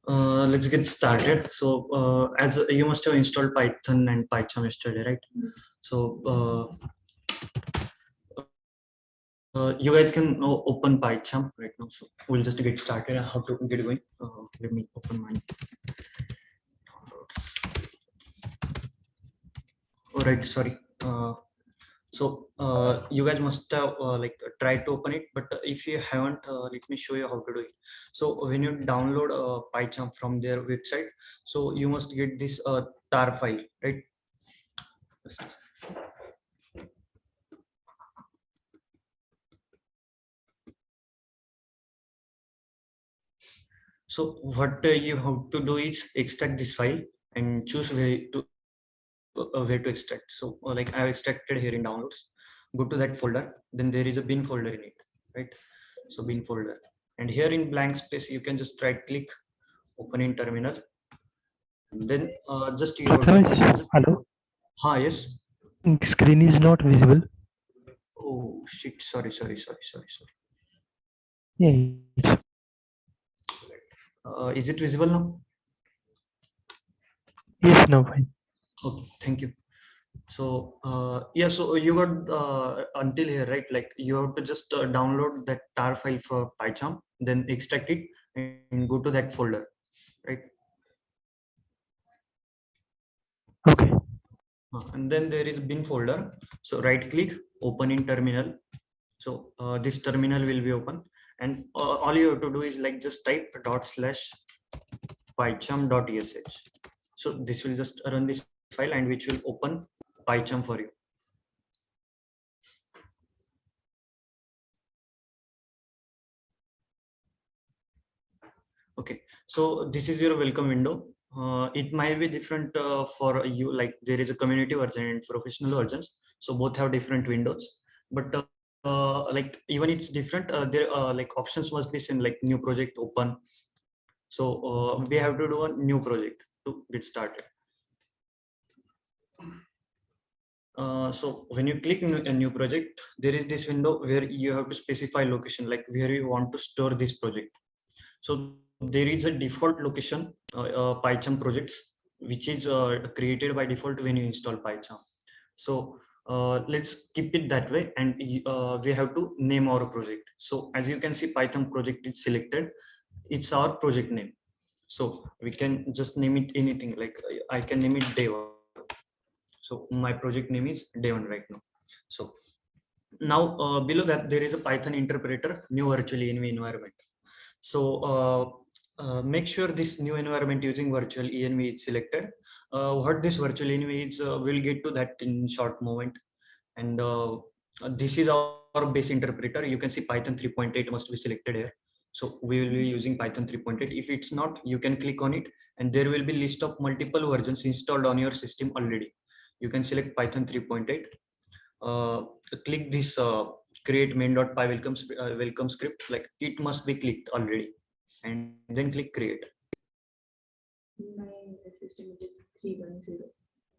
Let's get started. So, as you must have installed Python and PyCharm yesterday, right? So, you guys can open PyCharm right now. So, we'll just get started. How to get going? Let me open my downloads. All right, sorry. You guys must have tried to open it, but if you haven't, let me show you how to do it. So when you download PyCharm from their website, so you must get this tar file, right? So what you have to do is extract this file and choose where to extract. So like I've extracted here in downloads. Go to that folder. Then there is a bin folder in it, right? So bin folder, and here in blank space you can just right click, open in terminal, and then just you have to. Hello, Yes. screen is not visible. Oh shit! Sorry. Yeah, Is it visible now? yes, now fine. Okay, thank you. So yeah, so you got until here, right? Like you have to just download that tar file for PyCharm, then extract it and go to that folder, right? Okay, And then there is bin folder. So right click, open in terminal. So this terminal will be open, and all you have to do is like just type .pycharm.sh. So this will just run this file and which will open PyCharm for you. Okay, so this is your welcome window. It might be different for you, like there is a community version and professional versions. So both have different windows, but like even it's different, there like options must be same, like new project, open. So we have to do a new project to get started. So when you click a new project, there is this window where you have to specify location, like where you want to store this project. So there is a default location, PyCharm projects, which is created by default when you install PyCharm. So let's keep it that way, and we have to name our project. So as you can see, Python project is selected. It's our project name. So we can just name it anything. Like I can name it day one. So my project name is day one right now. So now below that there is a Python interpreter, new virtual env environment. So make sure this new environment using virtual env is selected. What this virtual env is, we'll get to that in short moment. And this is our base interpreter. You can see Python 3.8 must be selected here. So we will be using Python 3.8. If it's not, you can click on it and there will be list of multiple versions installed on your system already. You can select Python 3.8. Click this create main.py welcome script, like it must be clicked already, and then click create. My system is 310,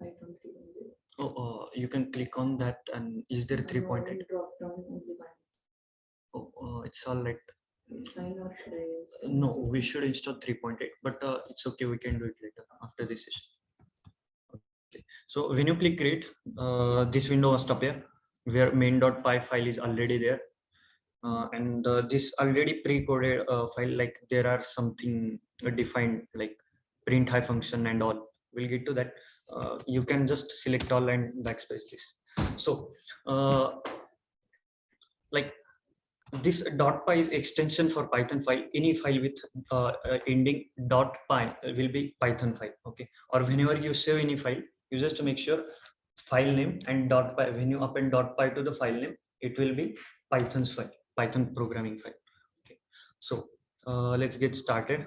Python 310. You can click on that, and is there 3.8? Drop down only one. It's all right. It's fine, or should I install? No, we should install 3.8, but it's okay, we can do it later after this session. Okay. So when you click create, this window must appear where main.py file is already there. And this already pre-coded file, like there are something defined like print high function and all. We'll get to that. You can just select all and backspace this. So like this .py is extension for Python file. Any file with ending .py will be Python file. Okay, or whenever you save any file, you just make sure file name and .py. When you append .py to the file name, it will be Python's file, Python programming file. Okay, so let's get started.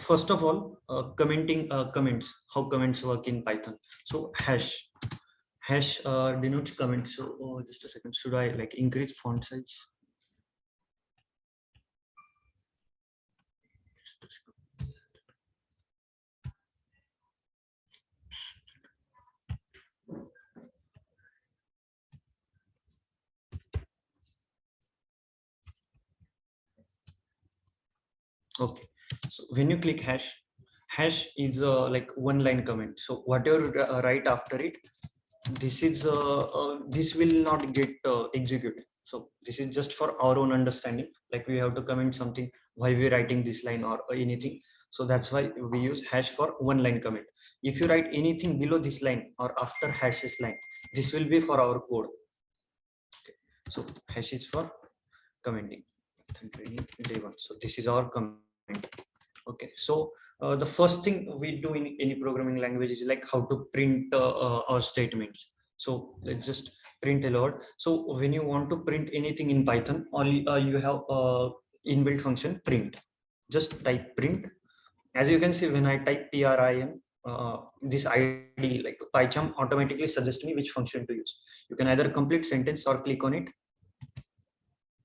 First of all, commenting comments. How comments work in Python? So hash denotes comment. So just a second. Should I like increase font size? Okay, So when you click hash is like one line comment. So whatever write after it, this will not get executed. So this is just for our own understanding. Like we have to comment something, why we're writing this line or anything. So that's why we use hash for one line comment. If you write anything below this line or after hash's line, this will be for our code. Okay. So hash is for commenting. Day one. So this is our comment. Okay. So the first thing we do in any programming language is like how to print our statements. So let's just print hello world. So when you want to print anything in Python, only you have inbuilt function print. Just type print. As you can see, when I type PRIN, this ID like PyCharm automatically suggests me which function to use. You can either complete sentence or click on it.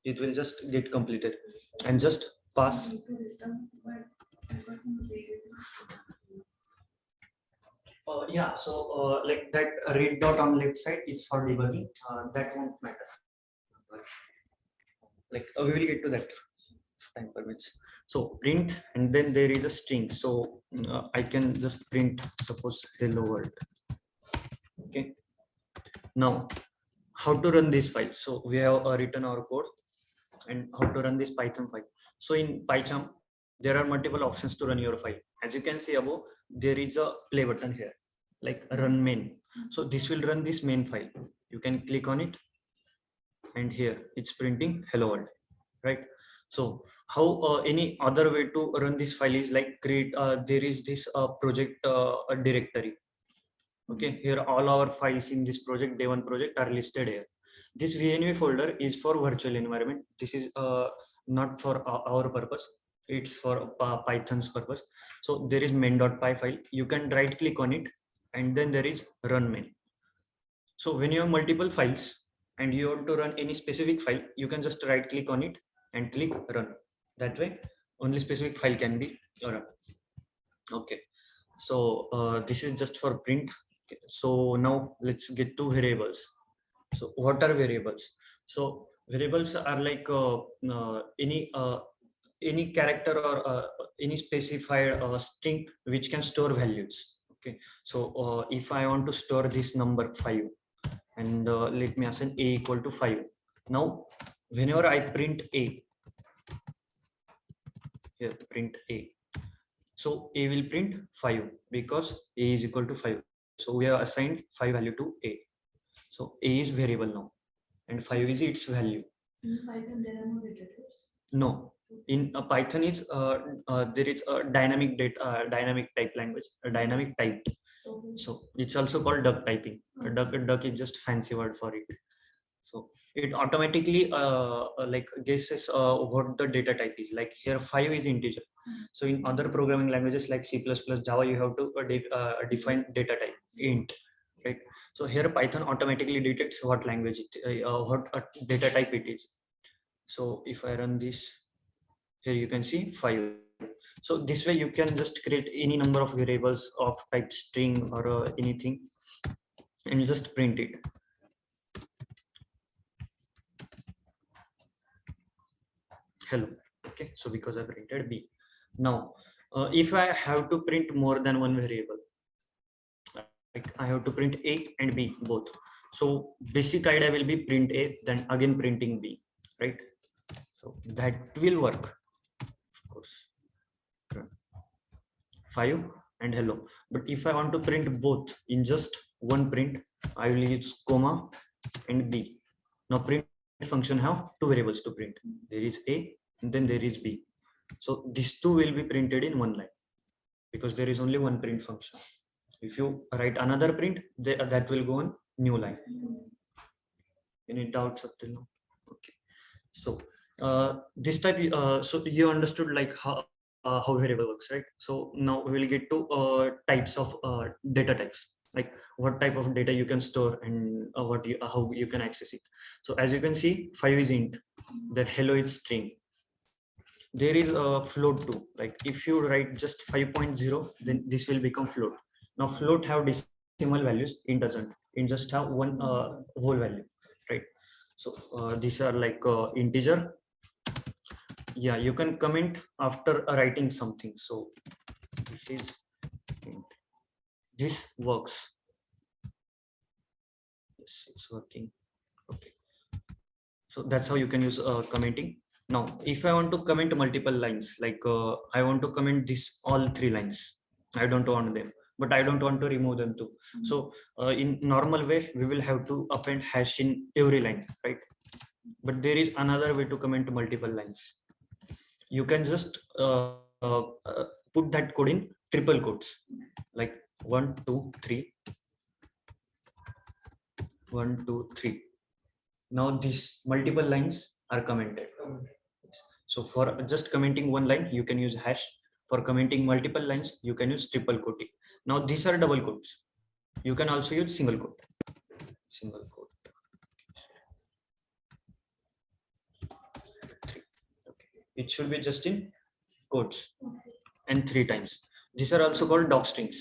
It will just get completed and just pass. Yeah, so like that red dot on left side is for debugging. That won't matter. Like we will get to that time permits. So print, and then there is a string. So I can just print, suppose hello world. Okay. Now, how to run this file? So we have written our code and how to run this Python file. So in PyCharm, there are multiple options to run your file. As you can see above, there is a play button here, like run main. So this will run this main file. You can click on it, and here it's printing hello world, right? So how any other way to run this file is like create. There is this project directory. Okay, here all our files in this project, day one project, are listed here. This VNV folder is for virtual environment. This is not for our purpose. It's for Python's purpose. So there is main.py file. You can right click on it, and then there is run main. So when you have multiple files and you want to run any specific file, you can just right click on it and click run. That way, only specific file can be run. Okay. So this is just for print. Okay. So now let's get to variables. So what are variables? So variables are like any character or any specified string which can store values. Okay. So if I want to store this number 5, and let me assign a equal to 5. Now, whenever I print a, here print a. So a will print 5 because a is equal to 5. So we have assigned 5 value to a. So a is variable now, and 5 is its value. In Python, there are no data types. No, in Python is there is a dynamic type language, a dynamic type. Okay. So it's also called duck typing. Duck is just fancy word for it. So it automatically like guesses what the data type is. Like here 5 is integer. So in other programming languages like C++, Java, you have to define data type int, right? So here Python automatically detects what language what data type it is. So if I run this, here you can see 5. So this way you can just create any number of variables of type string or anything, and just print it. Hello. Okay, so because I printed B. Now, if I have to print more than one variable, like I have to print A and B both. So basic idea will be print A, then again printing B, right? So that will work, of course. 5 and hello. But if I want to print both in just one print, I will use comma and B. Now print function have two variables to print. There is A and then there is B. So these two will be printed in one line because there is only one print function. If you write another print, that will go on new line. Any doubts up till now? Okay. So this type, so you understood like how variable works, right? So now we will get to types of data types, like what type of data you can store and how you can access it. So as you can see, 5 is int, then hello is string. There is a float too. Like if you write just 5.0, then this will become float. Now float have decimal values, int doesn't. Int just have one whole value, right? So these are like integer. Yeah, you can comment after writing something. So this is this works. Yes, it's working. Okay. So that's how you can use commenting. Now, if I want to comment multiple lines, like I want to comment this all 3 lines, I don't want them, but I don't want to remove them too. So in normal way, we will have to append hash in every line, right? But there is another way to comment multiple lines. You can just put that code in triple quotes, like 1, 2, 3, 1, 2, 3. Now these multiple lines are commented. So for just commenting one line, you can use hash. For commenting multiple lines, you can use triple quoting. Now these are double quotes. You can also use single quote. Single quote. Okay. It should be just in quotes and 3 times. These are also called doc strings.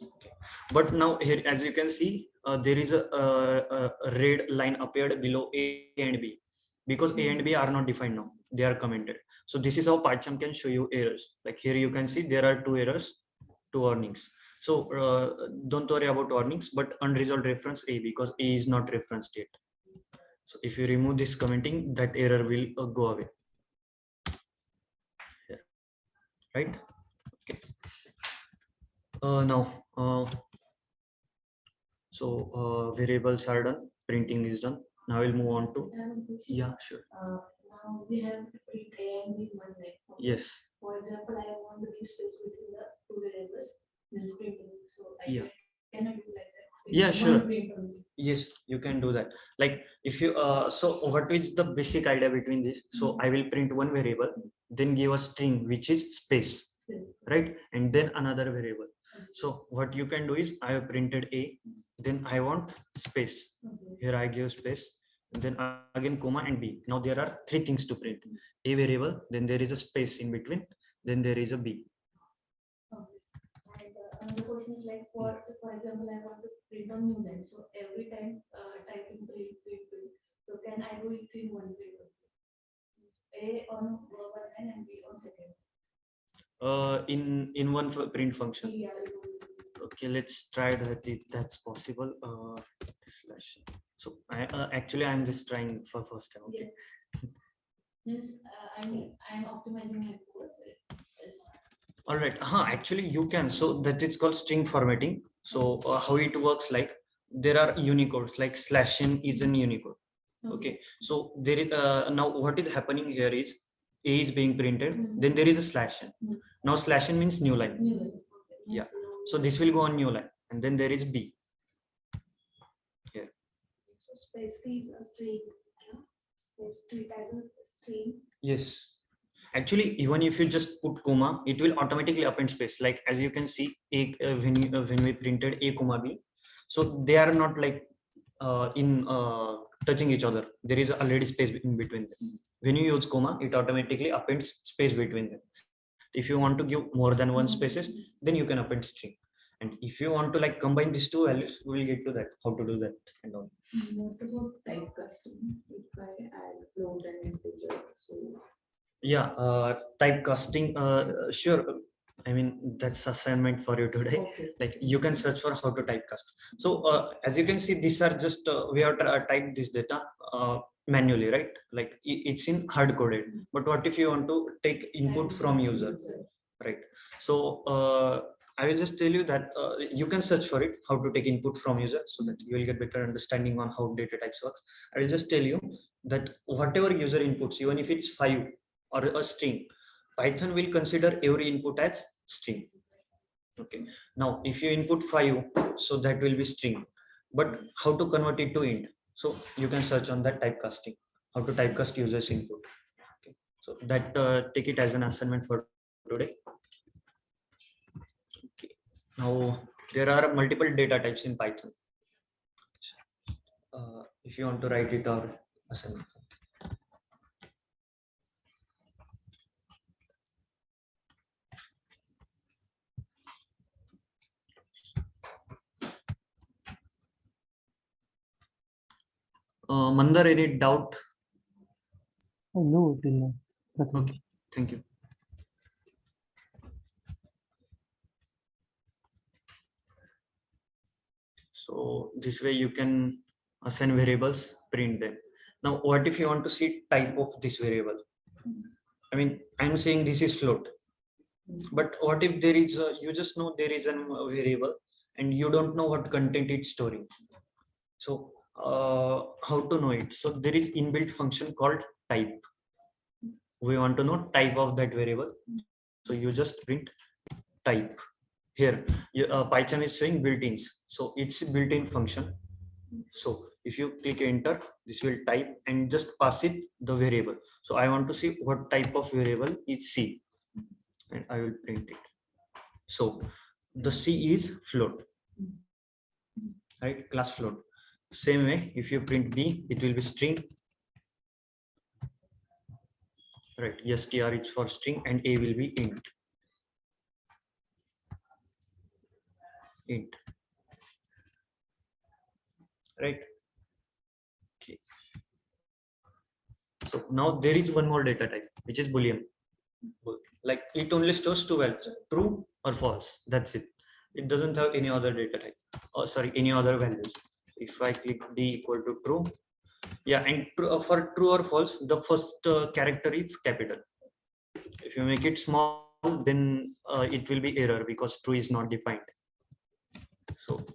Okay. But now here, as you can see, there is a red line appeared below A and B, because A and B are not defined now, they are commented. So this is how PyCharm can show you errors. Like here you can see there are 2 errors, 2 warnings. So don't worry about warnings, but unresolved reference A, because A is not referenced yet. So if you remove this commenting, that error will go away. Here. Right? Okay. Now, so variables are done, printing is done. Now we'll move on to, yeah, sure. Now we have to print A and B in one line. Yes. For example, I want to give space between the 2 variables. This is printing. So Yeah. can I do like that? Yeah, One sure. print only. Yes, you can do that. Like if you so what is the basic idea between this? So I will print one variable, then give a string which is space, right? And then another variable. So what you can do is I have printed A, then I want space. Okay. Here I give space, and then again comma and B. Now there are 3 things to print: A variable, then there is a space in between, then there is a B. And another question is like for example, I want to print on new line. So every time typing print. So can I do it in one print? A on one line and B on second. In one print function. Yeah. Okay, let's try that if that's possible. Slash. So I actually I'm just trying for first time. Okay. Means I'm optimizing my code. All right. Actually, you can. So that is called string formatting. So how it works, like there are Unicodes, like /n is an Unicode. Okay. So there is now what is happening here is A is being printed, then there is a /n. Now /n means new line. New line. Yeah. So this will go on new line, and then there is B. Here. So space is a string. Space treat as a string. Yes. Actually, even if you just put comma, it will automatically append space. Like as you can see, when we printed A comma B, so they are not like in touching each other. There is already space in between them. When you use comma, it automatically appends space between them. If you want to give more than one spaces, then you can append string. And if you want to like combine these 2 values, we will get to that, how to do that and all. What about typecasting? If I add float and integer, so Yeah, typecasting, sure. I mean, that's assignment for you today. okay. Like you can search for how to typecast. So as you can see, these are just we have typed this data manually, right? Like it's in hard coded. But what if you want to take input from user, right? So I will just tell you that you can search for it, how to take input from user, so that you will get better understanding on how data types works. I will just tell you that whatever user inputs, even if it's 5 or a string, Python will consider every input as string. Okay. Now, if you input 5, so that will be string. But how to convert it to int? So you can search on that typecasting, how to typecast users input. Okay. So that take it as an assignment for today. Okay. Now there are multiple data types in Python. If you want to write it or assignment. Mandar, any doubt? Oh, no, till now. Nothing. Okay, thank you. So this way you can assign variables, print them. Now, what if you want to see type of this variable? I mean, I'm saying this is float, but what if there is a, you just know there is a variable and you don't know what content it's storing. So how to know it? So there is inbuilt function called type. We want to know type of that variable. So you just print type. Here, Python is showing built-ins. So it's a built-in function. So if you click enter, this will type and just pass it the variable. So I want to see what type of variable is C, and I will print it. So the C is float, right? Class float. Same way, if you print B, it will be string, right? str is for string and A will be int. Right? Okay. So now there is one more data type, which is Boolean. Like it only stores two values, true or false. That's it. It doesn't have any other data type. Oh, sorry, any other values. If I click D equal to true, yeah, and for true or false, the first character is capital. If you make it small, then it will be error because true is not defined. So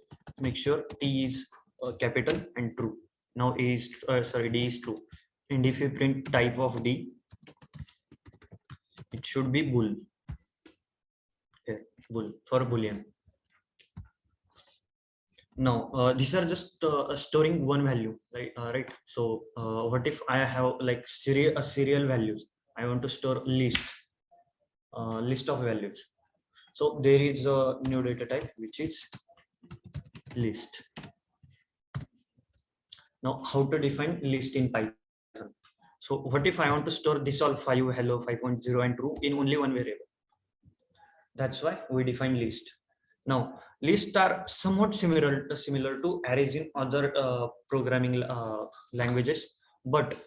make sure T is capital and true. Now A is D is true, and if you print type of D, it should be bool. Here, bool for Boolean. Now these are just storing one value, right? Right. So what if I have like serial values? I want to store list of values. So there is a new data type which is list. Now how to define list in Python? So what if I want to store this all 5, hello, 5.0 and true in only one variable? That's why we define list. Now lists are somewhat similar to arrays in other programming languages, but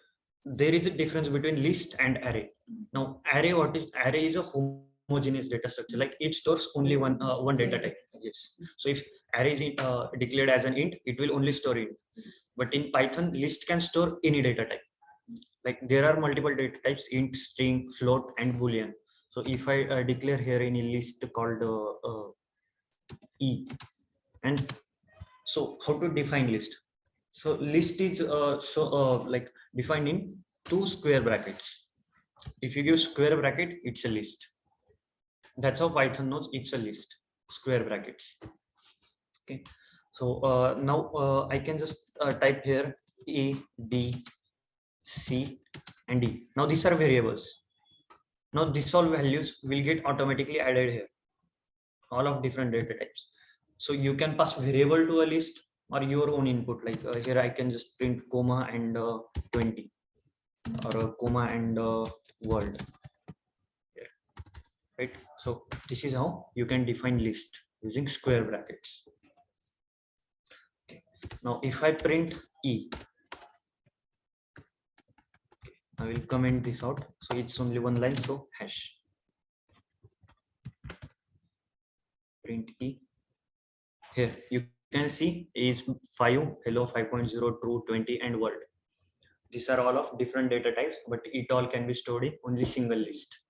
there is a difference between list and array. Now array is a homogeneous data structure, like it stores only one data type. Yes. So if array is declared as an int, it will only store int. But in Python, list can store any data type. Like there are multiple data types: int, string, float, and Boolean. So if I declare here any list called E, and so how to define list? So list is like defined in 2 square brackets. If you give square bracket, it's a list. That's how Python knows it's a list. Square brackets. Okay. So now I can just type here A, B, C, and D. Now these are variables. Now these all values will get automatically added here. All of different data types. So you can pass variable to a list or your own input. Like here I can just print comma and 20 or a comma and world. Yeah. Right. So this is how you can define list using square brackets. Okay. Now if I print E, I will comment this out. So it's only one line. So hash. Print E. Here you can see is 5, hello, 5.0, true, 20, and world. These are all of different data types, but it all can be stored in only single list.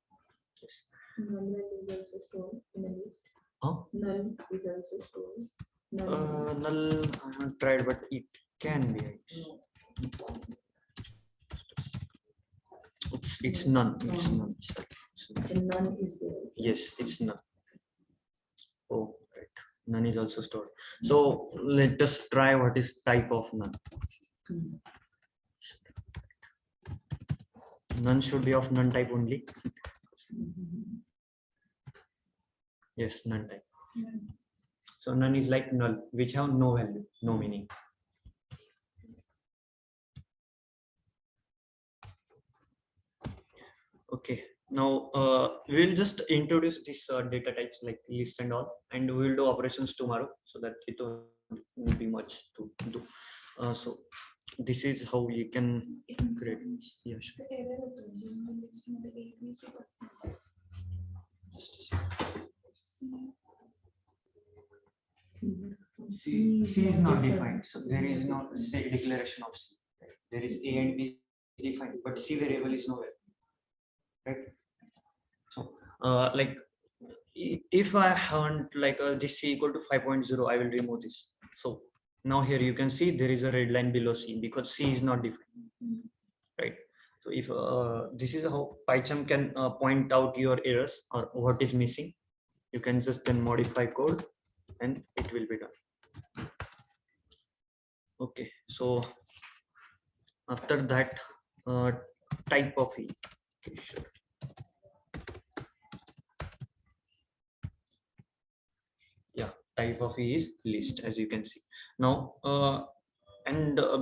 Yes. Null is also stored in a list. Huh? Null is also stored. Null, I haven't tried, but it can be. Oops, it's none. It's none. Sorry. And none is there. Yes, it's none. Oh, right. None is also stored. So let us try what is type of none. None should be of none type only. Yes, none type. So none is like null, which have no value, no meaning. Okay, now we will just introduce these data types like list and all, and we will do operations tomorrow so that it won't be much to do. So this is how you can create. Yeah, sure. The error of the general list in the ABC button. Just a second. C C is not defined, so there is no say declaration of C. Right? There is A and B defined, but C variable is nowhere. Right? So, like, if I want like this C equal to 5.0, I will remove this. So now here you can see there is a red line below C because C is not defined. Right? So if this is how PyCharm can point out your errors or what is missing, you can just then modify code and it will be done. Okay, so after that, type of E. Okay, sure. Yeah, type of E is list, as you can see. Now,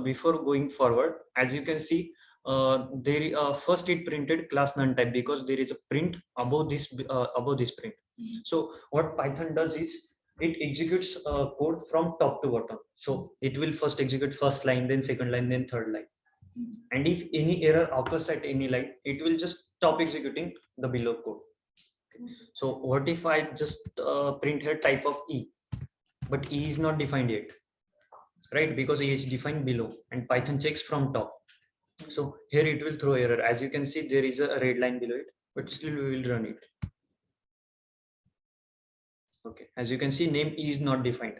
before going forward, as you can see, first it printed class none type because there is a print above this print. So what Python does is it executes code from top to bottom. So it will first execute first line, then second line, then third line. And if any error occurs at any line, it will just stop executing the below code. Okay. So what if I just print here type of E, but E is not defined yet, right? Because E is defined below and Python checks from top. So here it will throw error. As you can see, there is a red line below it, but still we will run it. Okay, as you can see, name E is not defined,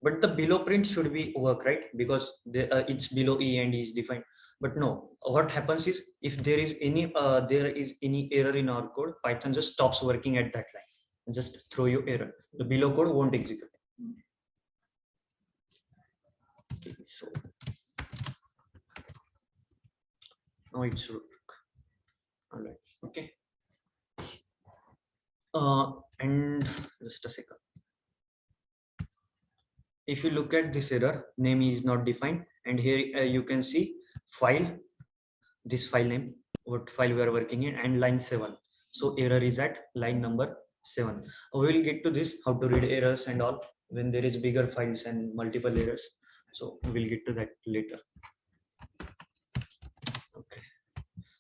but the below print should be work, right? Because it's below E and E is defined. But no, what happens is if there is any error in our code, Python just stops working at that line and just throw you error. The below code won't execute. Okay, so now it should work. All right. Okay. And just a second. If you look at this error, name is not defined, and here you can see file, this file name, what file we are working in, and line 7. So error is at line number 7. We will get to this, how to read errors and all when there is bigger files and multiple errors. So we'll get to that later. Okay.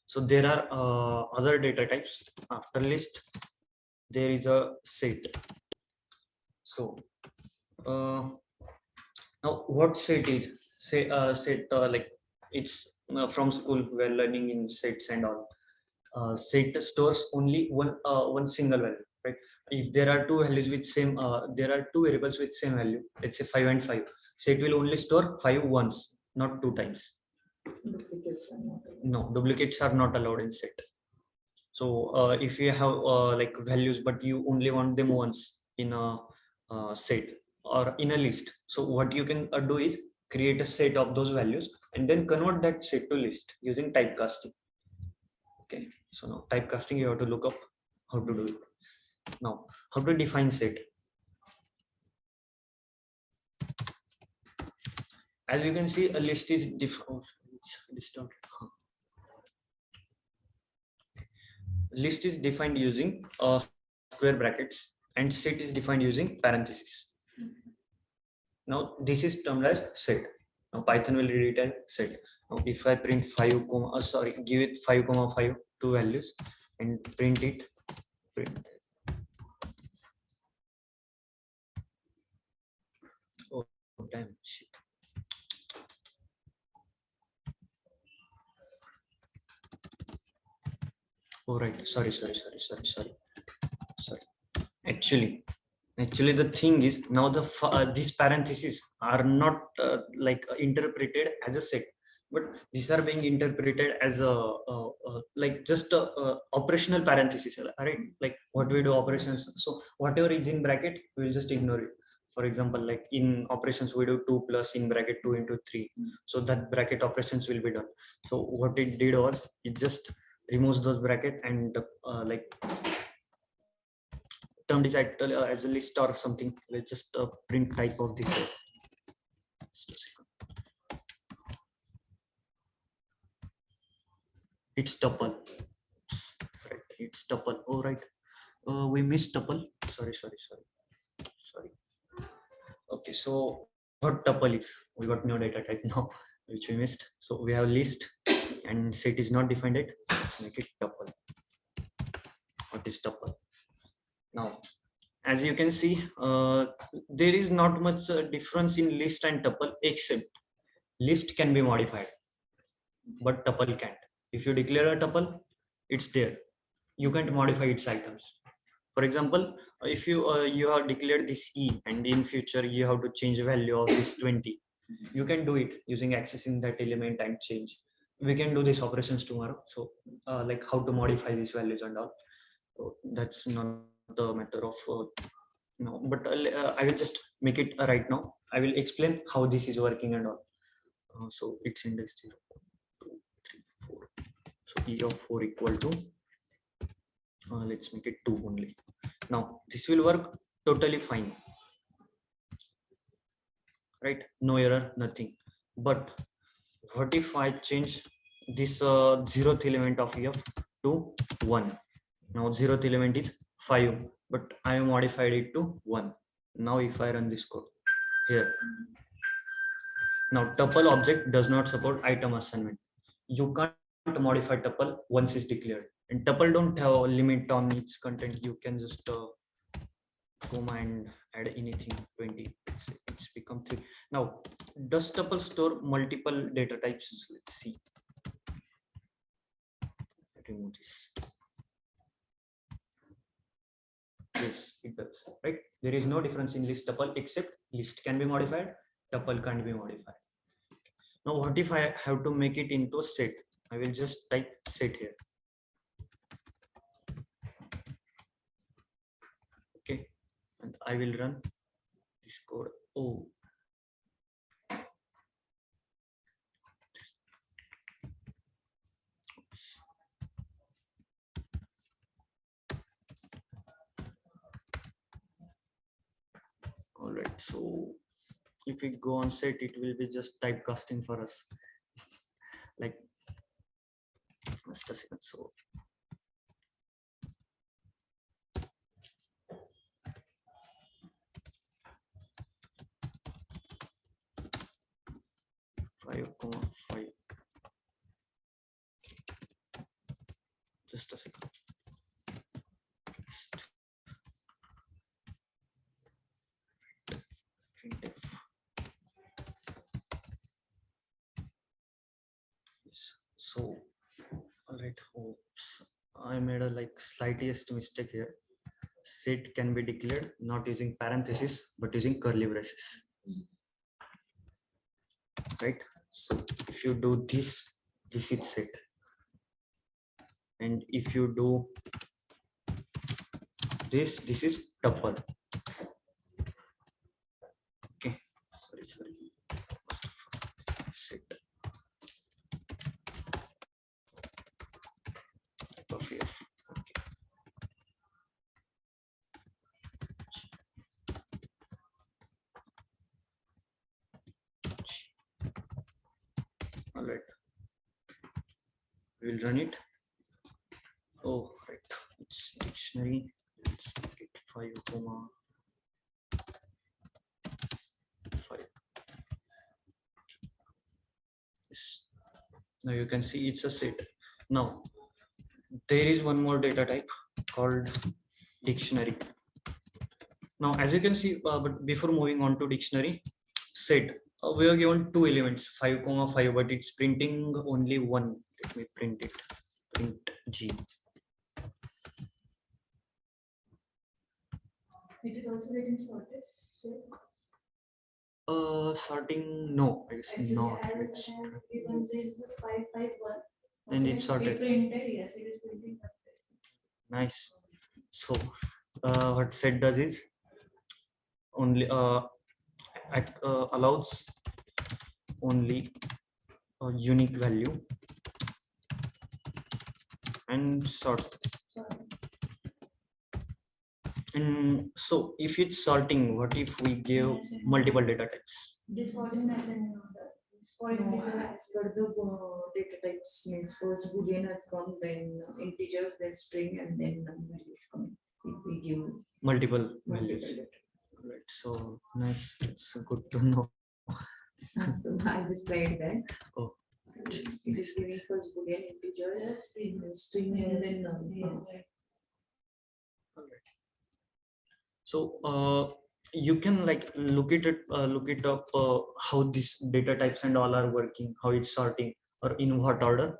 So there are other data types. After list, there is a set. So now what set is? Set like it's from school we're learning in sets and all. Set stores only one single value, right? If there are two values with same, there are two variables with same value. Let's say 5 and 5. Set will only store 5 once, not 2 times. No, duplicates are not allowed in set. So if you have like values, but you only want them once in a set or in a list, so what you can do is create a set of those values and then convert that set to list using typecasting. Okay, so now typecasting, you have to look up how to do it. Now, how to define set? As you can see, a list is distorted. List is defined using square brackets and set is defined using parentheses. Now this is termed as set. Now Python will read it as set. Now if I print 5, give it 5,5, two values, and print it, oh damn shit. Oh right, sorry. Actually the thing is now these parentheses are not interpreted as a set, but these are being interpreted as a like just operational parentheses, right? Like what we do operations, so whatever is in bracket we will just ignore it. For example, like in operations we do 2 plus in bracket 2 into 3, so that bracket operations will be done. So what it did was it just removes those bracket and like termed is as a list or something. Let's just print type of this. Just a second. It's tuple. Right, it's tuple. Oh right, we missed tuple. Sorry. Okay, so what tuple is? We got new data type now. which we missed. So we have list and set is not defined yet. Let's make it tuple. What is tuple? Now, as you can see, there is not much difference in list and tuple, except list can be modified, but tuple can't. If you declare a tuple, it's there. You can't modify its items. For example, if you have declared this e, and in future you have to change the value of this 20, you can do it using accessing that element and change. We can do these operations tomorrow. So like how to modify these values and all. So that's not the matter of no, but I will just make it right now. I will explain how this is working and all. So it's index 0, 2, 3, 4. So e of 4 equal to let's make it 2 only. Now this will work totally fine, right? No error, nothing. But what if I change this 0th element of f to 1? Now 0th element is 5, but I modified it to 1. Now if I run this code here, now tuple object does not support item assignment. You can't modify tuple once it's declared, and tuple don't have a limit on its content. You can just comma and add anything 20. It's become 3. Now does tuple store multiple data types? Let's see. Remove this. Yes, it does, right? There is no difference in list tuple, except list can be modified, tuple can't be modified. Now what if I have to make it into a set? I will just type set here. Okay, and I will run this code. Oh, all right. So if we go on set, it will be just typecasting for us. Like, just a second. So five comma 5. Just a second. Printf. Yes. So, all right. Oops. I made a like slightest mistake here. Set can be declared not using parentheses but using curly braces. Right. So if you do this, this is set. And if you do this, this is tuple. Okay. Sorry. Set. Of f. Okay. All right. We'll run it. Oh, right. It's dictionary. Let's make it 5 comma 5. Yes. Now you can see it's a set. Now there is one more data type called dictionary. Now, as you can see, but before moving on to dictionary, set, we are given 2 elements, 5 comma 5, but it's printing only one. Let me print it. Print G. It is also getting sorted. Sorting, no, I guess Actually, not. I have Let's given this 551. And it's sorted. Printed, yes, it is printing. nice. So, what set does is only allows only a unique value and sorts. And so if it's sorting, what if we give multiple data types? This sorting as an order. For No, integer. as per the data types means first boolean has come, then integers, then string, and then number is coming. If we give Multiple multiple values. data. Right. So nice. It's good to know. So I just tried that. Oh, It is giving first Boolean integers, then string, and then So you can like look it up how these data types and all are working, how it's sorting, or in what order,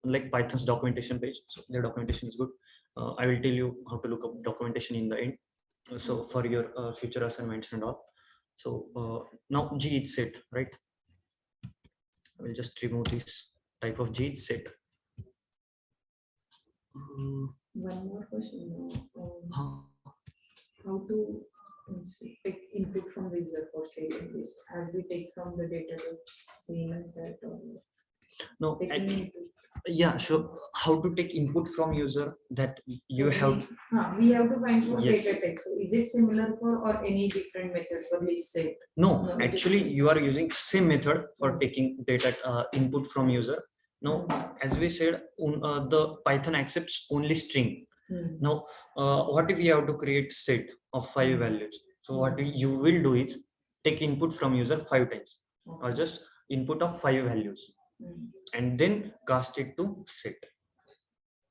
like Python's documentation page. So their documentation is good. I will tell you how to look up documentation in the end. So for your future assignments and all. So now G is set, right? I will just remove this type of G is set. one more question. Huh. How to take input from the user for say this as we take from the data same as that or No, taking input. yeah, sure. How to take input from user that you Okay. have. We have to find for Yes. data type. So is it similar for or any different method for list set? No, No, it is actually not. you are using same method for taking data input from user. Now, as we said, the Python accepts only string. Now, what if you have to create set of 5 values? So what you will do is take input from user 5 times, or just input of 5 values, and then cast it to set.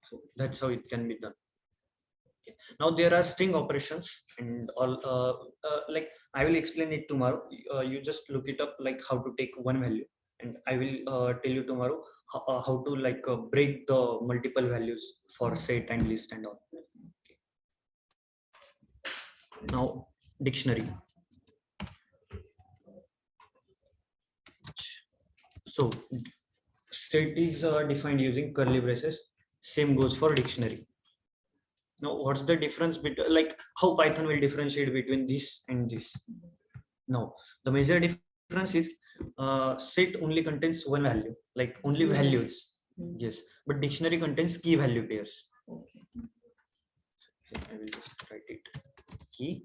So that's how it can be done. Okay. Now there are string operations and all. Like I will explain it tomorrow. You just look it up, like how to take one value, and I will tell you tomorrow how to like break the multiple values for set and list and all. Okay. Now dictionary. So set is defined using curly braces. Same goes for dictionary. Now what's the difference between, like how Python will differentiate between this and this? Now the major difference is set only contains one value, like only values. Yes, but dictionary contains key value pairs. Okay. I will just write it, key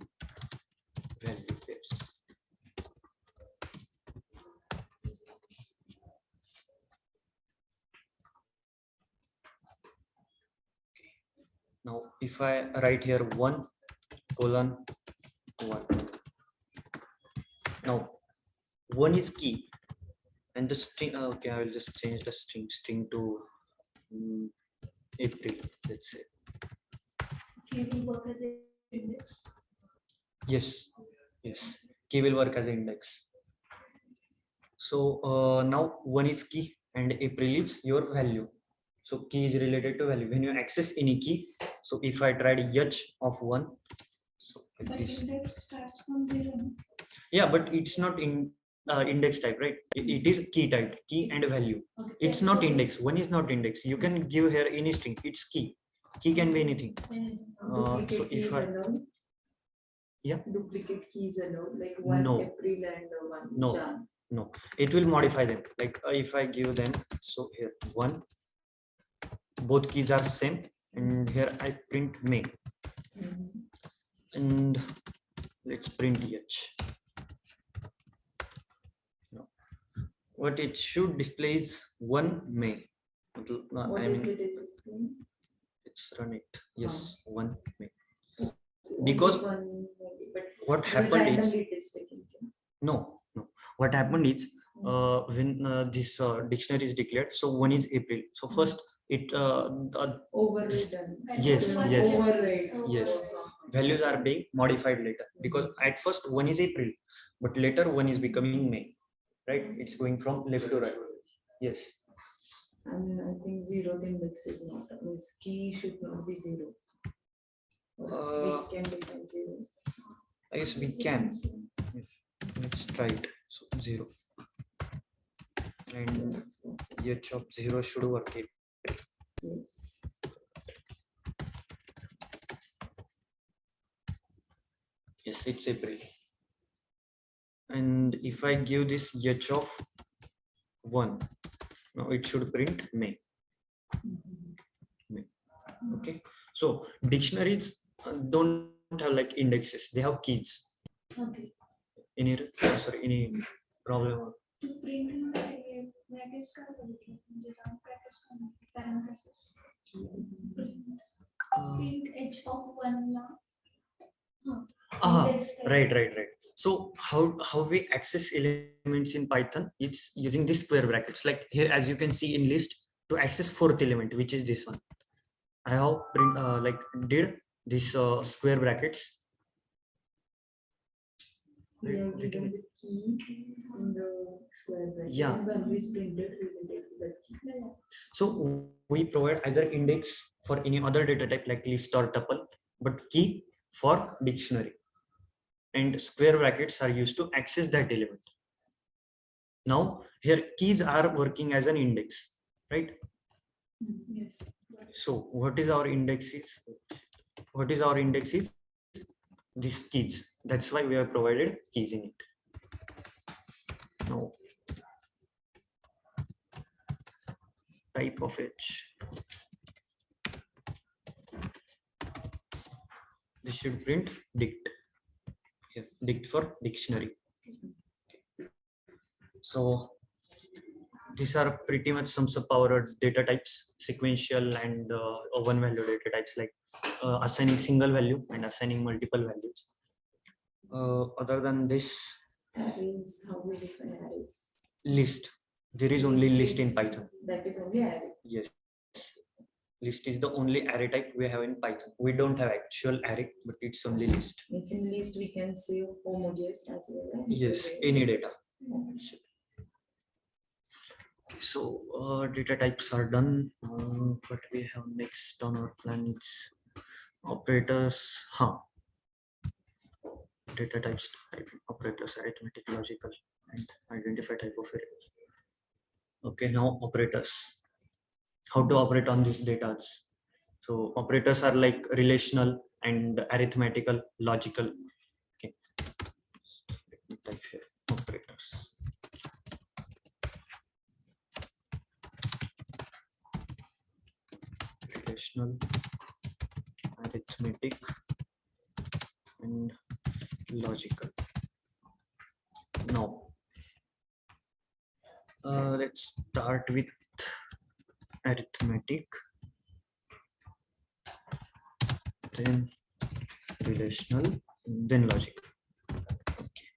value pairs. Now if I write here 1:1, now 1 is key and the string, okay, I will just change the string to April, let's say. Key will work as an index. Yes, key will work as an index. So now 1 is key and April is your value. So key is related to value. When you access any key, so if I tried h of 1, so like But this. index starts from 0. Yeah, but it's not in index type, right? It is key type, key and value. Okay. It's not index. 1 is not index. You can give here any string. It's key. Key can be anything. So Duplicate keys if I, allowed? Yeah. Duplicate keys allowed, like one No. April and one No. Jan. No, it will modify them. Like if I give them, so here 1, both keys are same, and here I print May, and let's print h. No. What it should display is 1 May. What I is mean, it displaying? let's run it. Yes, 1 May. Only Because one, but what happened is, randomly it is taken. no. What happened is when this dictionary is declared, so 1 is April. So first it Overridden. Yes, Override. Yes. Values are being modified later, because at first 1 is April, but later 1 is becoming May, right? It's going from left to right. Yes. And I think zeroth index is not, means key should not be 0. Uh, We can define 0. I guess we can. Let's try it. So 0 and h of 0 should work. Yes. Yes, it's April. And if I give this h of 1, now it should print May. Okay, so dictionaries don't have like indexes, they have keys. Okay. Any any problem? To print practice का बघितलं म्हणजे जाऊन practice करणार parenthesis. Print h of 1 La index Right. So how we access elements in Python? It's using these square brackets. Like here, as you can see in list, to access fourth element, which is this one, I have did this square brackets. We have Did given we- the key in the square bracket. Yeah. And value is printed, we will take that key. So we provide either index for any other data type like list or tuple, but key for dictionary. And square brackets are used to access that element. Now here keys are working as an index, right? Yes. So what is our index is? What is our index is? These keys. That's why we have provided keys in it. Now type of H. This should print dict. Here, dict for dictionary. So these are pretty much sums up our data types, sequential and one value data types, like assigning single value and assigning multiple values. Other than this, Arrays, how we define arrays? list. There is only list in Python. That is only array. Yes. List is the only array type we have in Python. We don't have actual array, but it's only list. It's in list we can save homojs as well. Right? Yes, Arrays. any data. So data types are done. What we have next on our plan is operators. Data types, type operators, arithmetic, logical, and identify type of variable. Okay, now operators. How to operate on these data? So operators are like relational and arithmetical, logical. Okay, let me type here operators. Relational, arithmetic, and logical. Now let's start with arithmetic, then relational, then logical. Okay.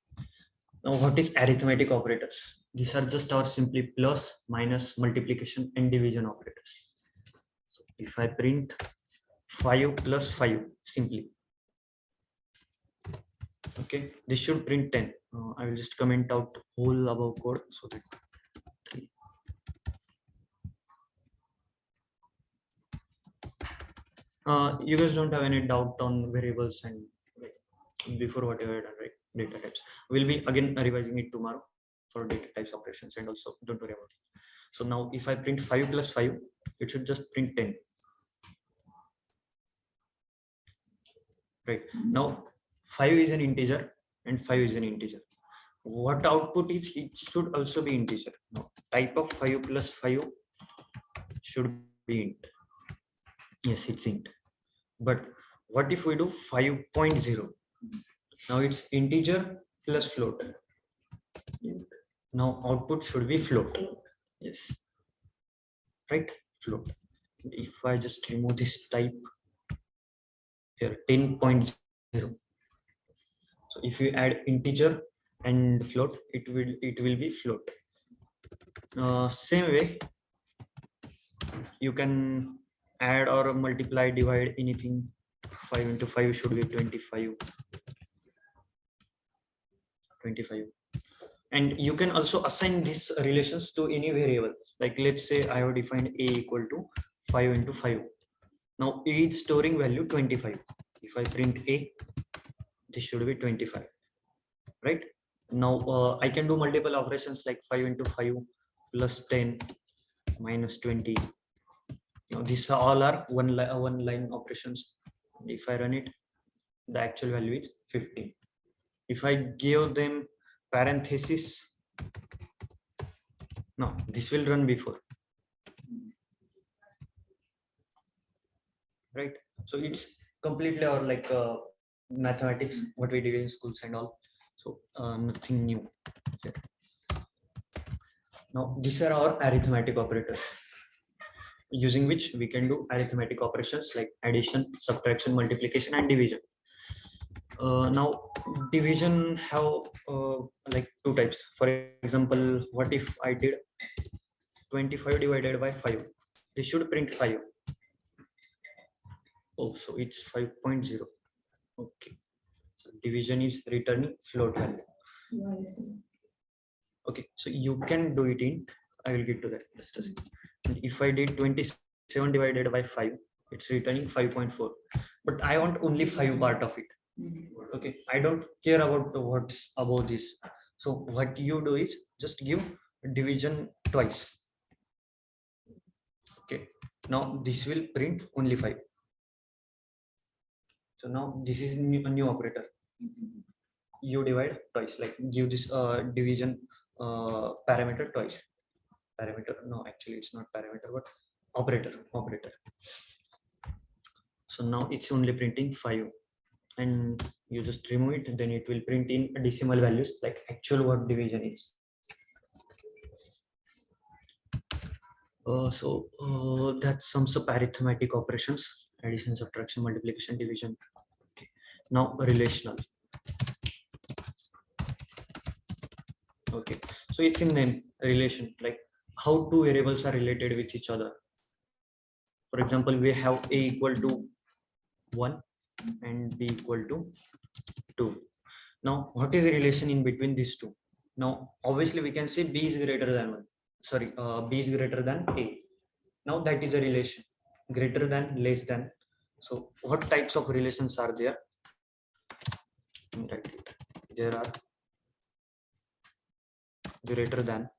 Now what is arithmetic operators? These are just our simply plus, minus, multiplication and division operators. So if I print 5 plus 5 simply, okay, this should print 10. I will just comment out whole above code so that you guys don't have any doubt on variables and like, before whatever done, right? Data types. We'll be again revising it tomorrow for data types operations, and also don't worry about it. So now if I print 5 plus 5, it should just print 10. Right now 5 is an integer and 5 is an integer. What output is, it should also be integer. Now type of 5 plus 5 should be int. Yes, it's int. But what if we do 5.0? Now it's integer plus float. Now output should be float. Yes, right, float. If I just remove this type here, 10.0. So if you add integer and float, it will be float. Same way, you can add or multiply, divide anything. 5 into 5 should be 25. And you can also assign these relations to any variable. Like let's say I have defined a equal to 5 into 5. Now a is storing value 25. If I print a, this should be 25, right? Now I can do multiple operations like 5 into 5 plus 10 minus 20. Now these all are one line operations. If I run it, the actual value is 15. If I give them parenthesis, no, this will run before, right? So it's completely or like mathematics, what we did in schools and all. So nothing new here. Now these are our arithmetic operators, using which we can do arithmetic operations like addition, subtraction, multiplication, and division. Now division have like two types. For example, what if I did 25 divided by 5? This should print 5. Oh, so it's 5.0. Okay, so division is returning float value. Why is it? Okay, so you can do it in, I will get to that just a second. And if I did 27 divided by 5, it's returning 5.4, but I want only 5 part of it. Okay, I don't care about the what's above this. So what you do is just give division twice. Okay, now this will print only 5. So now this is a new operator. You divide twice, like give this division parameter twice. Parameter, no, actually it's not parameter, but operator. So now it's only printing 5, and you just remove it, then it will print in decimal values like actual what division is. That sums up arithmetic operations: addition, subtraction, multiplication, division. Okay, now relational. Okay, so it's in name, relation, like how two variables are related with each other. For example, we have a equal to 1 and b equal to 2. Now what is the relation in between these two? Now obviously we can say b is greater than 1. Sorry, b is greater than a. Now that is a relation. Greater than, less than. So what types of relations are there? Let me write it. There are greater than.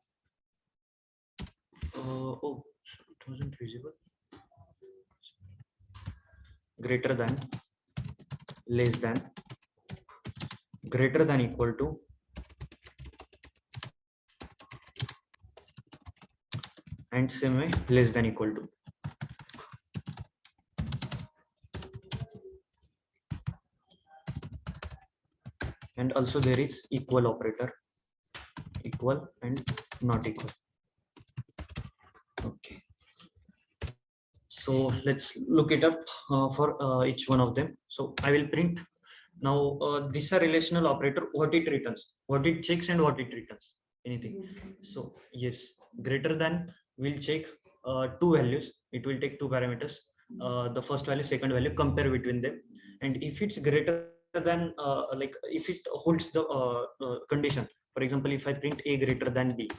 Oh, it wasn't visible. Greater than, less than, greater than equal to, and same way less than equal to. And also there is equal operator, equal and not equal. Okay, so let's look it up for each one of them. So I will print now. These are relational operator, what it returns, what it checks, and what it returns. Anything. So yes, greater than will check two values. It will take two parameters, the first value, second value, compare between them. And if it's greater than like if it holds the condition, for example, if I print a greater than b.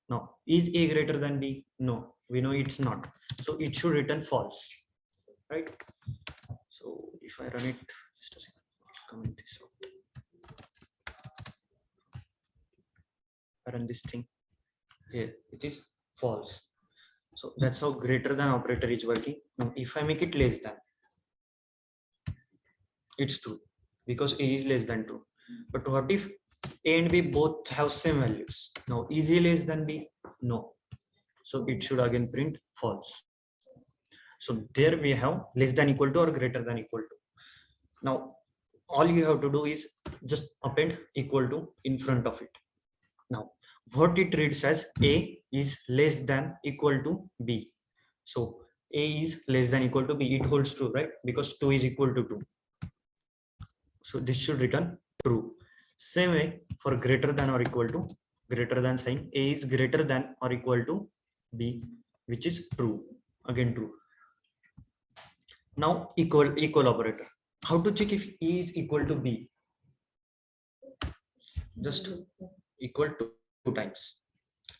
Now is a greater than b? No, we know it's not, so it should return false, right? So if I run it, just a second, comment this out. I run this thing here, it is false. So that's how greater than operator is working. Now if I make it less than, it's true because a is less than 2. But what if a and b both have same values? Now is a less than b? No, so it should again print false. So there we have less than equal to or greater than equal to. Now all you have to do is just append equal to in front of it. Now what it reads as a is less than equal to b. So a is less than equal to b, it holds true, right? Because 2 is equal to 2. So this should return true. Same way for greater than or equal to, greater than sign, a is greater than or equal to b, which is true, again true. Now equal operator. How to check if a is equal to b? Just equal to 2 times,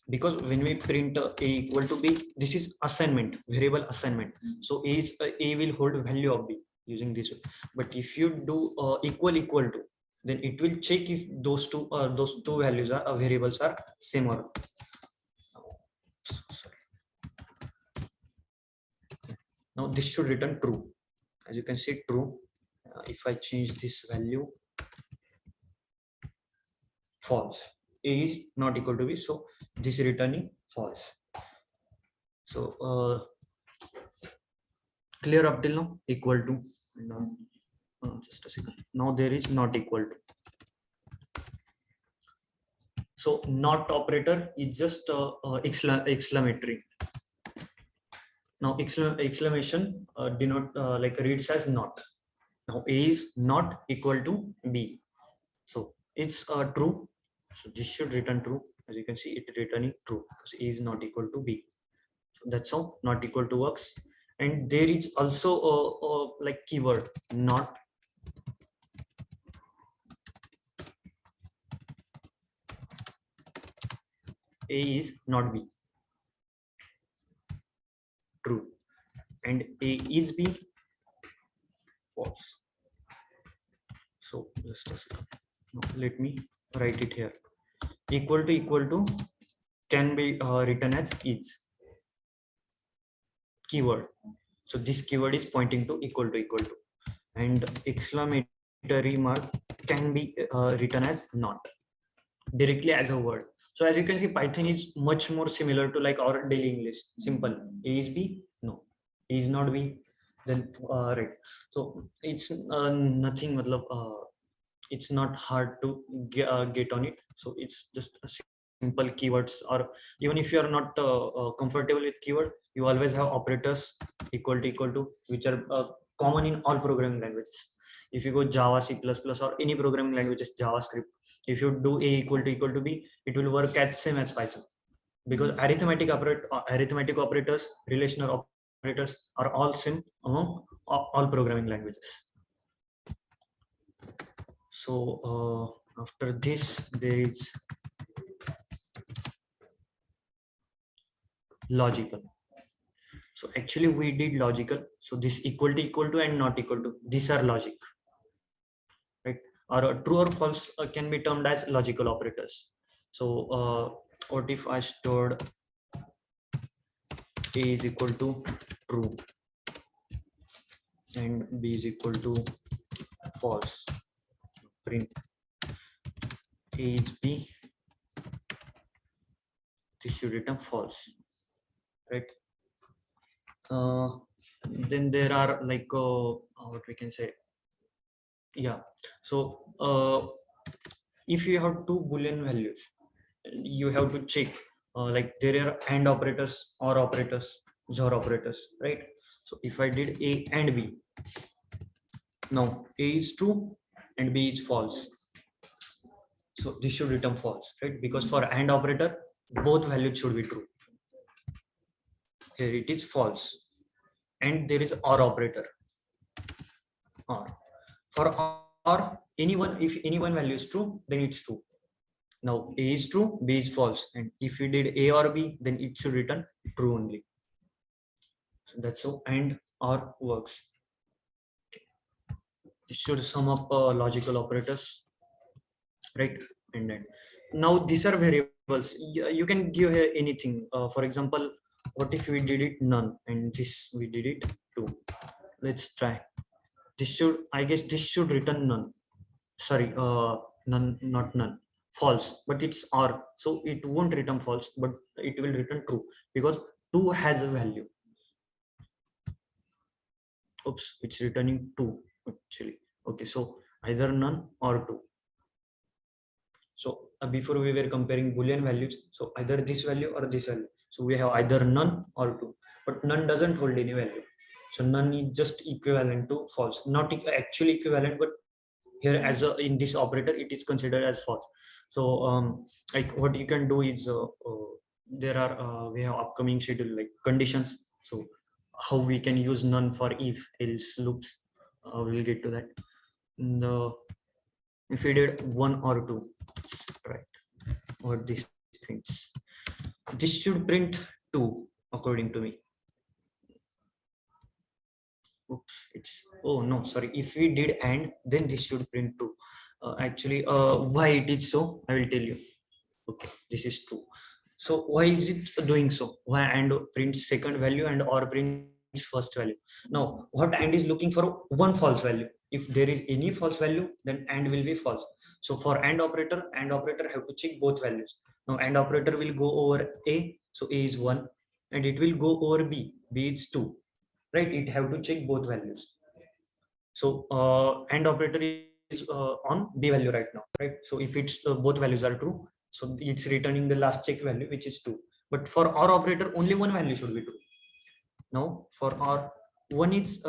because when we print a equal to b, this is assignment, variable assignment. So a will hold value of b using this way. But if you do equal to, then it will check if those two values are variables are same or not. Sorry. Now this should return true. As you can see, true. If I change this value, false. A is not equal to b, so this is returning false. So clear up till now? Equal to. Now just a second. Now there is not equal to. So not operator is just exclamatory. Now exclamation denote like reads as not. Now A is not equal to B. So it's true. So this should return true. As you can see, it returning true because A is not equal to B. So that's how not equal to works. And there is also a like keyword not. A is not B. True. And A is B. False. So just a second. Now, let me write it here. Equal to can be written as is. Keyword. So this keyword is pointing to equal to, and exclamatory mark can be written as not directly as a word. So as you can see, Python is much more similar to like our daily English. Simple. A is B, no. A is not B, then right. So it's nothing. It's not hard to get on it. So it's just a simple keywords, or even if you are not comfortable with keyword, you always have operators equal to, which are common in all programming languages. If you go Java, C++, or any programming languages, JavaScript, if you do A equal to B, it will work as same as Python, because arithmetic operators, relational operators are all same among all programming languages. So after this, there is logical. So actually we did logical. So this equal to and not equal to, these are logic, right? Or true or false can be termed as logical operators. So what if I stored A is equal to true and B is equal to false? Print A is B. This should return false, right? Then there are like what we can say, yeah. So if you have two Boolean values, you have to check like there are AND operators, OR operators, XOR operators, right? So if I did A and B, now A is true and B is false, so this should return false, right? Because for AND operator, both values should be true. Here it is false. And there is OR operator. OR. For OR, if any one value is true, then it's true. Now A is true, B is false. And if we did A or B, then it should return true only. So that's how AND OR works. Okay. This should sum up logical operators, right? And then now these are variables. You can give here anything. For example, what if we did it none and this we did it 2? Let's try. This should, I guess this should return none. Sorry, none, not none. False, but it's OR, so it won't return false, but it will return true because 2 has a value. Oops, it's returning 2 actually. Okay, so either none or 2. So before we were comparing Boolean values, so either this value or this value. So we have either none or 2, but none doesn't hold any value. So none is just equivalent to false, not actually equivalent, but here as in this operator, it is considered as false. So like what you can do is there are we have upcoming schedule like conditions. So how we can use none for if else loops, we'll get to that. If we did 1 or 2, right, what this prints, this should print 2 according to me. Oops, it's, oh no, sorry, if we did AND, then this should print 2. Actually why it is so, I will tell you. Okay, this is true. So why is it doing so? Why AND prints second value and OR prints first value? Now what AND is looking for? One false value. If there is any false value, then AND will be false. So for AND operator have to check both values. Now AND operator will go over A, so A is 1, and it will go over B is 2, right? It have to check both values. So AND operator is on B value right now, right? So if it's both values are true, so it's returning the last check value, which is 2. But for OR operator, only one value should be true. Now for OR, one is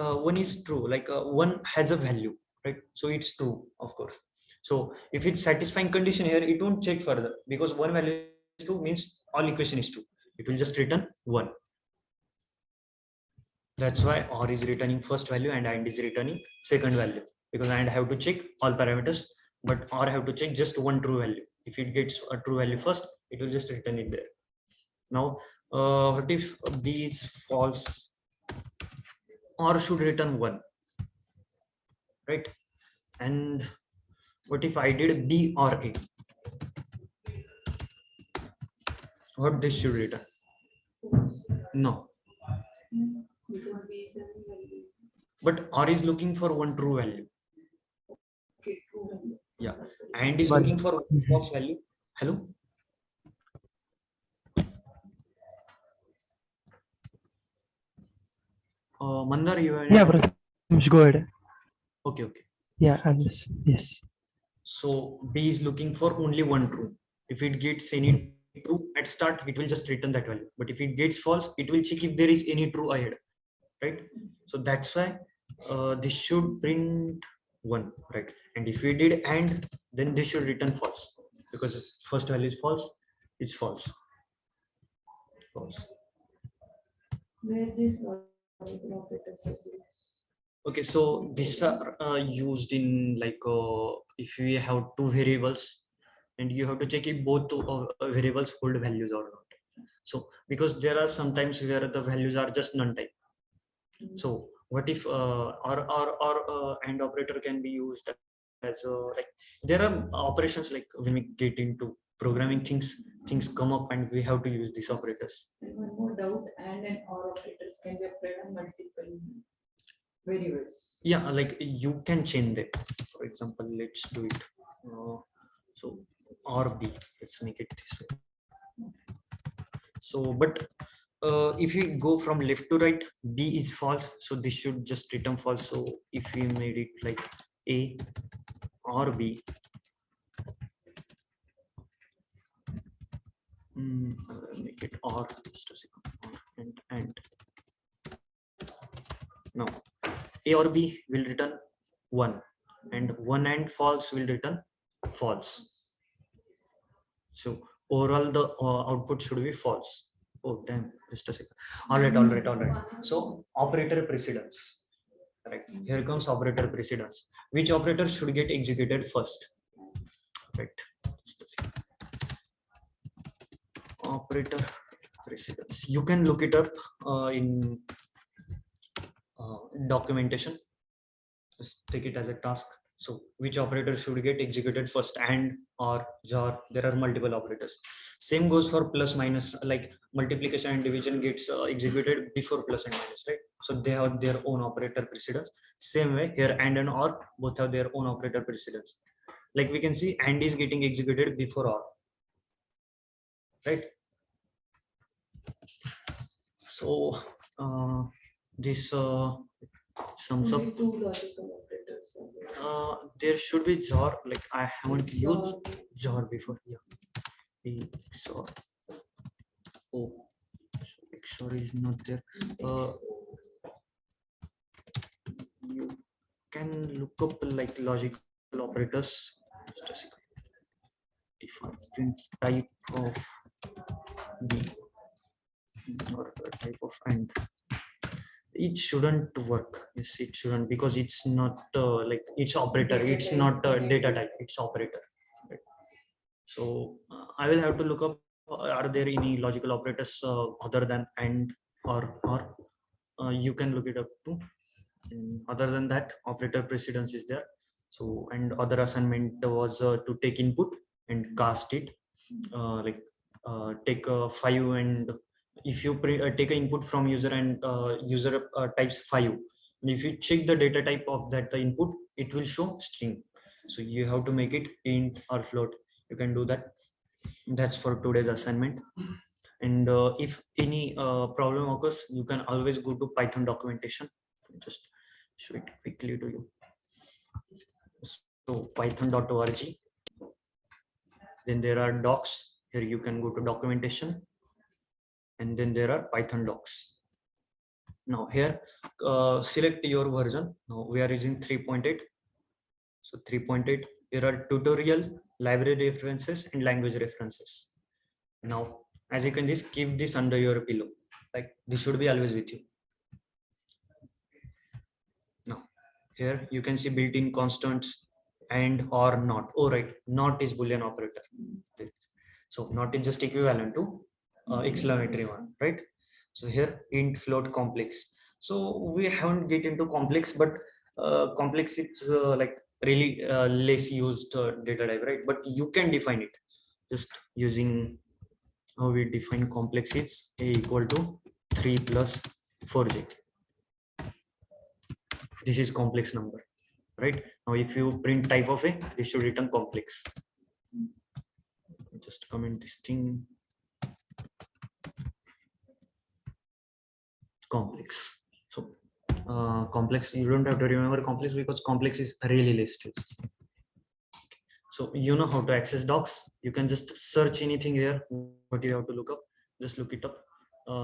true, like one has a value, right? So it's true, of course. So if it's satisfying condition here, it won't check further, because one value is true means all equation is true. It will just return one. That's why OR is returning first value and AND is returning second value, because AND have to check all parameters, but OR have to check just one true value. If it gets a true value first, it will just return it there. Now, what if B is false? OR should return one, right? And what if I did B or A? What this should return? No, Because B is a value. but OR is looking for one true value. Okay, true value. Yeah. That's it. AND is One. looking for one false value. Hello? Mandar, you are Yeah, Prathamesh, go ahead. okay. Yeah, and yes. So B is looking for only one true. If it gets any true at start, it will just return that value. But if it gets false, it will check if there is any true ahead, right? So that's why this should print one, right? And if we did AND, then this should return false, because first value is false, it's false. False. Where this logical operators are used. Okay, so these are used in like if we have two variables and you have to check if both two variables hold values or not. So because there are sometimes where the values are just non-type. So what if or AND operator can be used as like there are operations, like when we get into programming, things come up and we have to use these operators. And one more doubt, and an OR operators can be applied on multiple variables. Yeah, like you can change them. For example, let's do it. So or B, let's make it this way. So but if we go from left to right, B is false, so this should just return false. So if we made it like A or B, make it or, just a second, and now A or B will return one, and one and false will return false. So overall the output should be false. Oh damn, just a second. All right. So operator precedence. Right. Here comes operator precedence. Which operator should get executed first? Right. Just a second. Operator precedence. You can look it up in documentation. Just take it as a task. So which operator should get executed first? AND or JOR? There are multiple operators. Same goes for plus minus, like multiplication and division gets executed before plus and minus, right? So they have their own operator precedence. Same way here, AND and OR both have their own operator precedence. Like we can see, AND is getting executed before OR, right? So this sums up. Only two logical operators are there. There should be JOR. Like I haven't used JOR before. Yeah. XOR. Oh, XOR is not there. You can look up like logical operators. Just a second. Different type of B or type of AND. It shouldn't work. Yes, it shouldn't, because it's not like it's operator. It's not data type. It's operator. Right? So I will have to look up. Are there any logical operators other than AND or? You can look it up too. And other than that, operator precedence is there. So and other assignment was to take input and cast it. Like take 5 and if you take an input from user and user types 5, and if you check the data type of that input, it will show string. So you have to make it int or float. You can do that. That's for today's assignment. And if any problem occurs, you can always go to Python documentation. Just show it quickly to you. So python.org. Then there are docs. Here you can go to documentation. And then there are Python docs. Now here, select your version. Now we are using 3.8. So 3.8, here are tutorial, library references and language references. Now, as you can just keep this under your pillow. Like this should be always with you. Now, here you can see built-in constants and or not. Oh, right, not is Boolean operator. So not is just equivalent to exclamatory one, right? So here int, float, complex. So we haven't get into complex, but complex is like really less used data type, right? But you can define it just using how we define complex is a equal to 3 plus 4j. This is complex number, right? Now if you print type of a, this should return complex. Just comment this thing, complex. So complex, you don't have to remember complex because complex is really list. So you know how to access docs. You can just search anything here. What you have to look up, just look it up.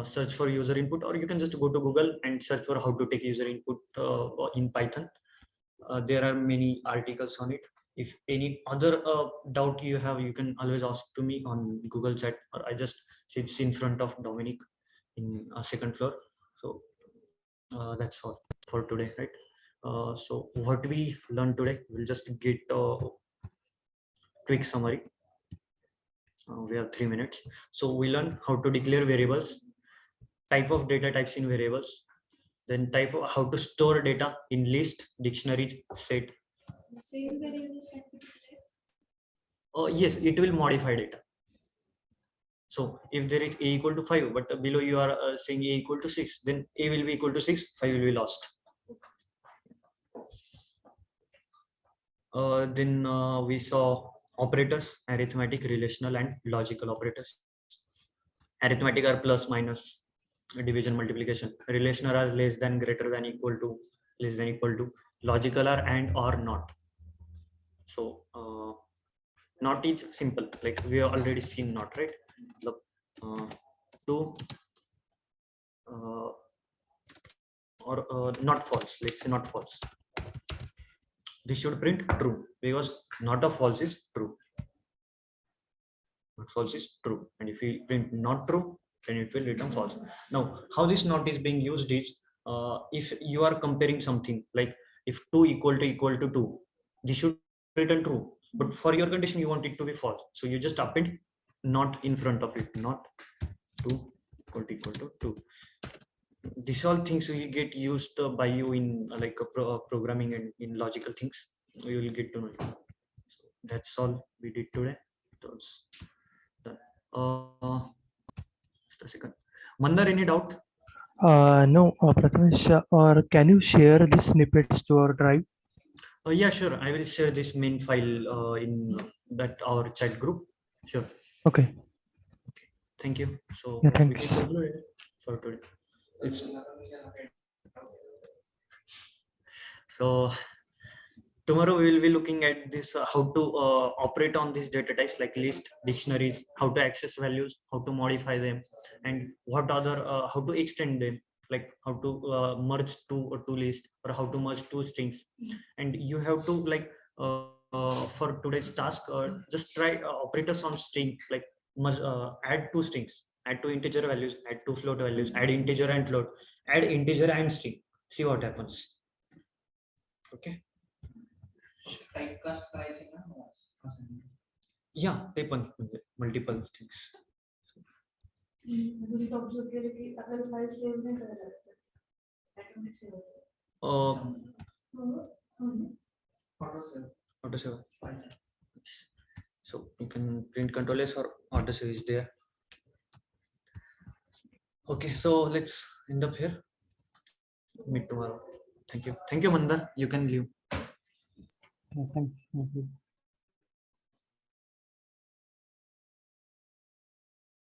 Search for user input, or you can just go to Google and search for how to take user input in Python. There are many articles on it. If any other doubt you have, you can always ask to me on Google chat, or I just sits in front of Dominic in a second floor. So that's all for today, right? So what we learned today, we'll just get a quick summary. We have 3 minutes. So we learned how to declare variables, type of data types in variables, then type of how to store data in list, dictionary, set. Same variables can be declared. Yes, it will modify data. So if there is a equal to 5, but below you are saying a equal to 6, then a will be equal to 6, 5 will be lost. Then we saw operators, arithmetic, relational, and logical operators. Arithmetic are plus, minus, division, multiplication. Relational are less than, greater than, equal to, less than, equal to. Logical are and or not. So not is simple, like we have already seen not, right? Two or not false, let's say not false. This should print true because not of false is true. Not false is true, and if we print not true, then it will return false. Now, how this not is being used is if you are comparing something, like if 2 equal to 2, this should return true. But for your condition, you want it to be false, so you just append not in front of it, not 2 equal to 2. These all things will get used by you in like programming and in logical things. You will get to know it. So that's all we did today. It was done. Just a second. Mandar, any doubt? No, Prathamesh, or can you share these snippets to our drive? Yeah, sure. I will share this main file in that our chat group. Sure. Okay. Thank you. So Yeah, we thanks. can conclude it for today. So tomorrow we will be looking at this how to operate on these data types like list, dictionaries, how to access values, how to modify them, and what other how to extend them, like how to merge two list, or how to merge 2 strings. And you have to like for today's task just try operators on string, like must add 2 strings, add 2 integer values, add 2 float values, add integer and float, add integer and string, see what happens. Okay. Typecast pricing Yeah, ते पण multiple things. तुम्ही observe केलं की आपल्याला file save नाही करायला लागतं, automatic save होतं. Auto save. So you can print control S or auto save is there. Okay, so let's end up here. Meet tomorrow. Thank you, Mandar. You can leave. Yeah, thanks.